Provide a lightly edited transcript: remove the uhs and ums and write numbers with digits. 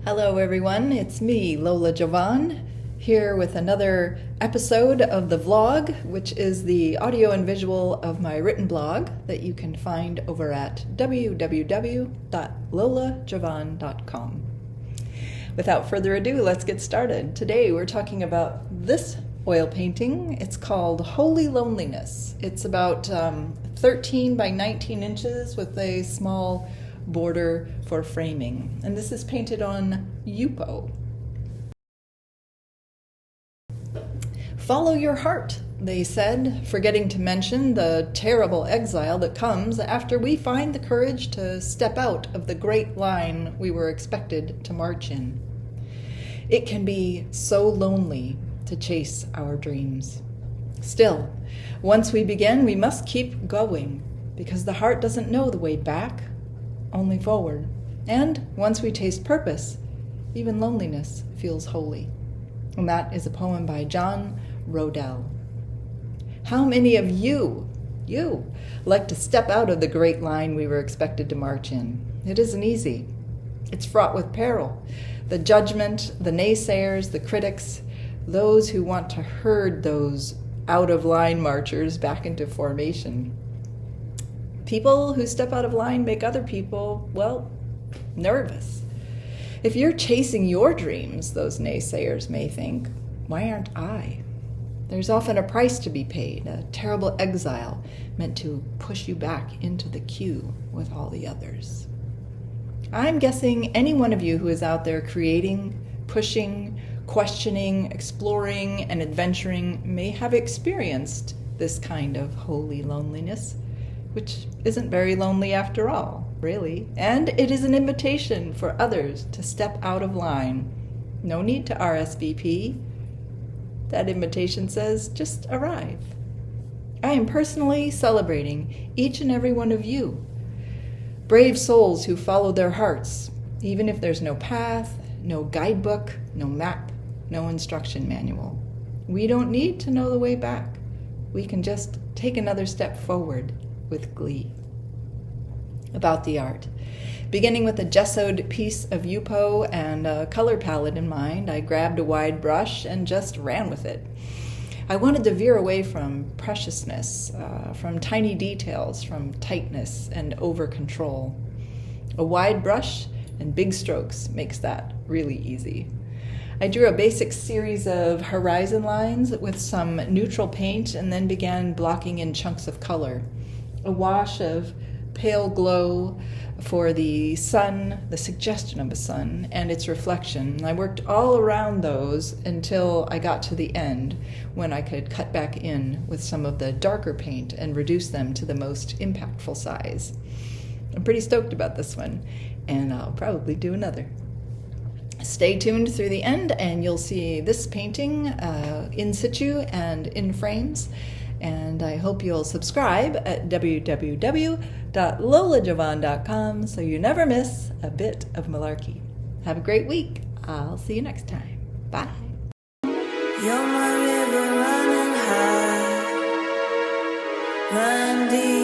Hello everyone, it's me, Lola Jovan, here with another episode of the vlog, which is the audio and visual of my written blog that you can find over at www.lolajovan.com. Without further ado, let's get started. Today we're talking about this oil painting. It's called Holy Loneliness. It's about 13 by 19 inches with a small border for framing. And this is painted on Yupo. Follow your heart, they said, forgetting to mention the terrible exile that comes after we find the courage to step out of the great line we were expected to march in. It can be so lonely to chase our dreams. Still, once we begin, we must keep going, because the heart doesn't know the way back, only forward. And once we taste purpose, even loneliness feels holy. And that is a poem by John Rodell. How many of you like to step out of the great line we were expected to march in? It isn't easy. It's fraught with peril. The judgment, the naysayers, the critics, those who want to herd those out-of-line marchers back into formation. People who step out of line make other people, well, nervous. If you're chasing your dreams, those naysayers may think, why aren't I? There's often a price to be paid, a terrible exile meant to push you back into the queue with all the others. I'm guessing any one of you who is out there creating, pushing, questioning, exploring, and adventuring may have experienced this kind of holy loneliness, which isn't very lonely after all, really. And it is an invitation for others to step out of line. No need to RSVP. That invitation says, just arrive. I am personally celebrating each and every one of you. Brave souls who follow their hearts, even if there's no path, no guidebook, no map, no instruction manual. We don't need to know the way back. We can just take another step forward with glee. About the art. Beginning with a gessoed piece of Yupo and a color palette in mind, I grabbed a wide brush and just ran with it. I wanted to veer away from preciousness, from tiny details, from tightness and over-control. A wide brush and big strokes makes that really easy. I drew a basic series of horizon lines with some neutral paint and then began blocking in chunks of color. A wash of pale glow for the sun, the suggestion of a sun, and its reflection. I worked all around those until I got to the end, when I could cut back in with some of the darker paint and reduce them to the most impactful size. I'm pretty stoked about this one, and I'll probably do another. Stay tuned through the end and you'll see this painting in situ and in frames. And I hope you'll subscribe at www.lolajovan.com so you never miss a bit of malarkey. Have a great week. I'll see you next time. Bye. You're my river running high, run deep.